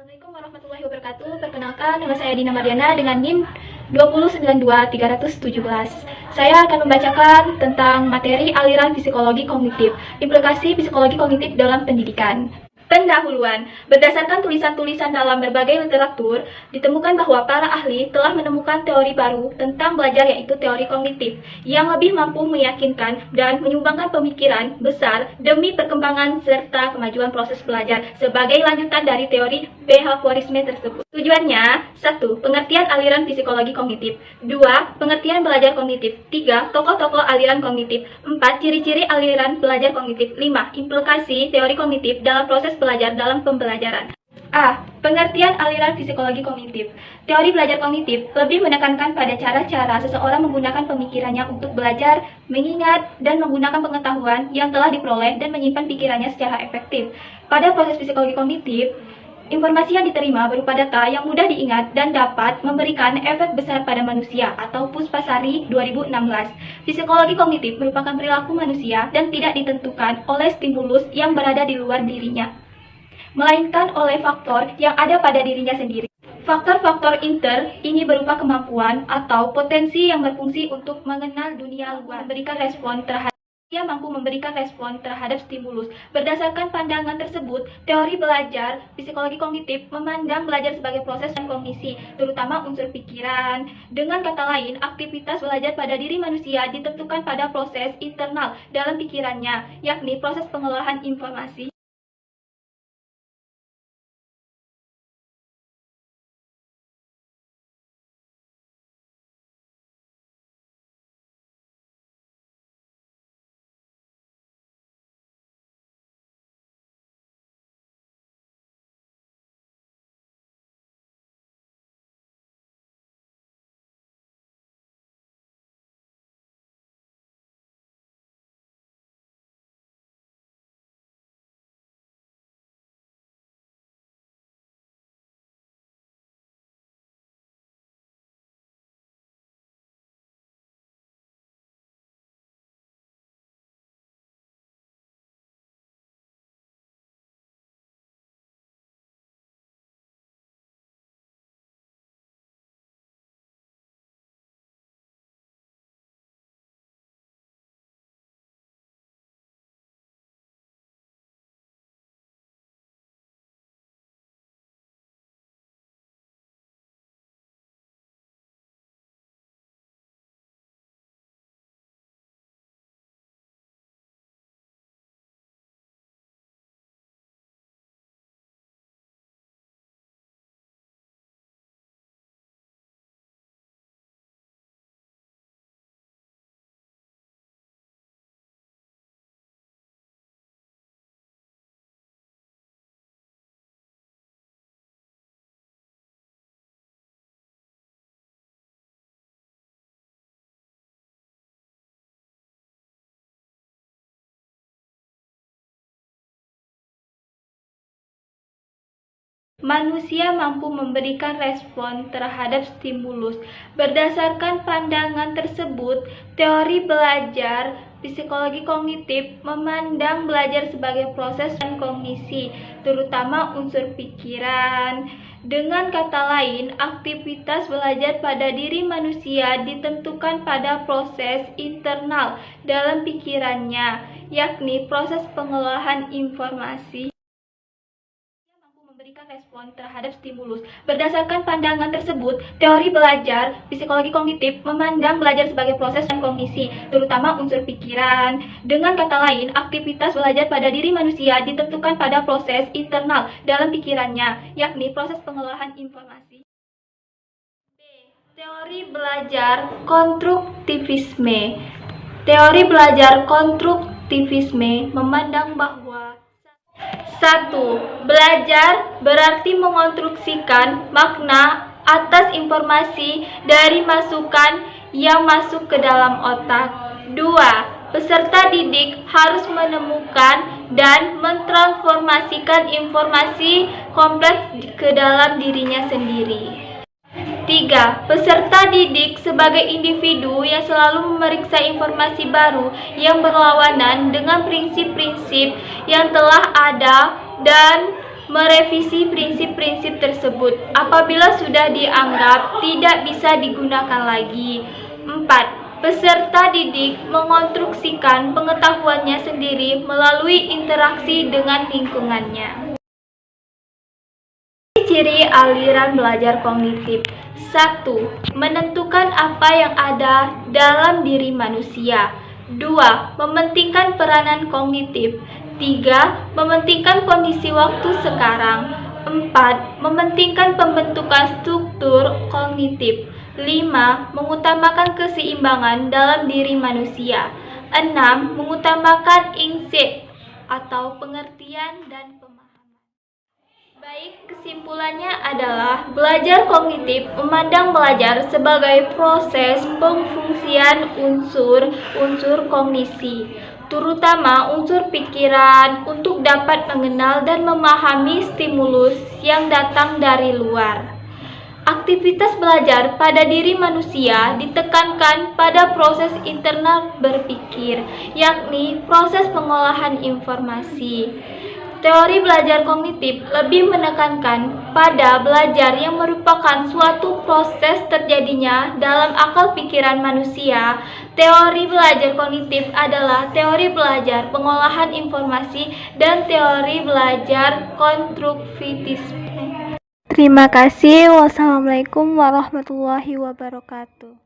Assalamualaikum warahmatullahi wabarakatuh. Perkenalkan, nama saya Dina Mariana dengan NIM 2092317. Saya akan membacakan tentang materi aliran psikologi kognitif, implikasi psikologi kognitif dalam pendidikan. Pendahuluan, berdasarkan tulisan-tulisan dalam berbagai literatur, ditemukan bahwa para ahli telah menemukan teori baru tentang belajar, yaitu teori kognitif, yang lebih mampu meyakinkan dan menyumbangkan pemikiran besar demi perkembangan serta kemajuan proses belajar sebagai lanjutan dari teori behaviorisme tersebut. Tujuannya: 1. Pengertian aliran psikologi kognitif. 2. Pengertian belajar kognitif. 3. Tokoh-tokoh aliran kognitif. 4. Ciri-ciri aliran belajar kognitif. 5. Implikasi teori kognitif dalam proses belajar dalam pembelajaran. A. Pengertian aliran psikologi kognitif. Teori belajar kognitif lebih menekankan pada cara-cara seseorang menggunakan pemikirannya untuk belajar, mengingat, dan menggunakan pengetahuan yang telah diperoleh dan menyimpan pikirannya secara efektif. Pada proses psikologi kognitif, informasi yang diterima berupa data yang mudah diingat dan dapat memberikan efek besar pada manusia, atau Puspasari 2016. Psikologi kognitif merupakan perilaku manusia dan tidak ditentukan oleh stimulus yang berada di luar dirinya, melainkan oleh faktor yang ada pada dirinya sendiri. Faktor-faktor inter ini berupa kemampuan atau potensi yang berfungsi untuk mengenal dunia luar, memberikan respon terhadap Dia mampu memberikan respon terhadap stimulus. Berdasarkan pandangan tersebut, teori belajar psikologi kognitif memandang belajar sebagai proses dan kognisi, terutama unsur pikiran. Dengan kata lain, aktivitas belajar pada diri manusia ditentukan pada proses internal dalam pikirannya, yakni proses pengolahan informasi. Manusia mampu memberikan respon terhadap stimulus. Berdasarkan pandangan tersebut, teori belajar psikologi kognitif memandang belajar sebagai proses dan kognisi, terutama unsur pikiran. Dengan kata lain, aktivitas belajar pada diri manusia ditentukan pada proses internal dalam pikirannya, yakni proses pengolahan informasi. Memberikan respon terhadap stimulus. Berdasarkan pandangan tersebut, teori belajar psikologi kognitif memandang belajar sebagai proses dan kognisi, terutama unsur pikiran. Dengan kata lain, aktivitas belajar pada diri manusia ditentukan pada proses internal dalam pikirannya, yakni proses pengolahan informasi. B. Teori belajar konstruktivisme. Teori belajar konstruktivisme memandang bahwa 1. Belajar berarti mengonstruksikan makna atas informasi dari masukan yang masuk ke dalam otak. 2. Peserta didik harus menemukan dan mentransformasikan informasi kompleks ke dalam dirinya sendiri. 3. Peserta didik sebagai individu yang selalu memeriksa informasi baru yang berlawanan dengan prinsip-prinsip yang telah ada dan merevisi prinsip-prinsip tersebut apabila sudah dianggap tidak bisa digunakan lagi. 4. Peserta didik mengonstruksikan pengetahuannya sendiri melalui interaksi dengan lingkungannya. Ciri aliran belajar kognitif. 1. Menentukan apa yang ada dalam diri manusia. 2. Mementingkan peranan kognitif. 3. Mementingkan kondisi waktu sekarang. 4. Mementingkan pembentukan struktur kognitif. 5. Mengutamakan keseimbangan dalam diri manusia. 6. Mengutamakan insight atau pengertian dan pemahaman. Baik, kesimpulannya adalah belajar kognitif memandang belajar sebagai proses pengfungsian unsur-unsur kognisi, terutama unsur pikiran untuk dapat mengenal dan memahami stimulus yang datang dari luar. Aktivitas belajar pada diri manusia ditekankan pada proses internal berpikir, yakni proses pengolahan informasi. Teori belajar kognitif lebih menekankan pada belajar yang merupakan suatu proses terjadinya dalam akal pikiran manusia. Teori belajar kognitif adalah teori belajar pengolahan informasi dan teori belajar konstruktivisme. Terima kasih. Wassalamualaikum warahmatullahi wabarakatuh.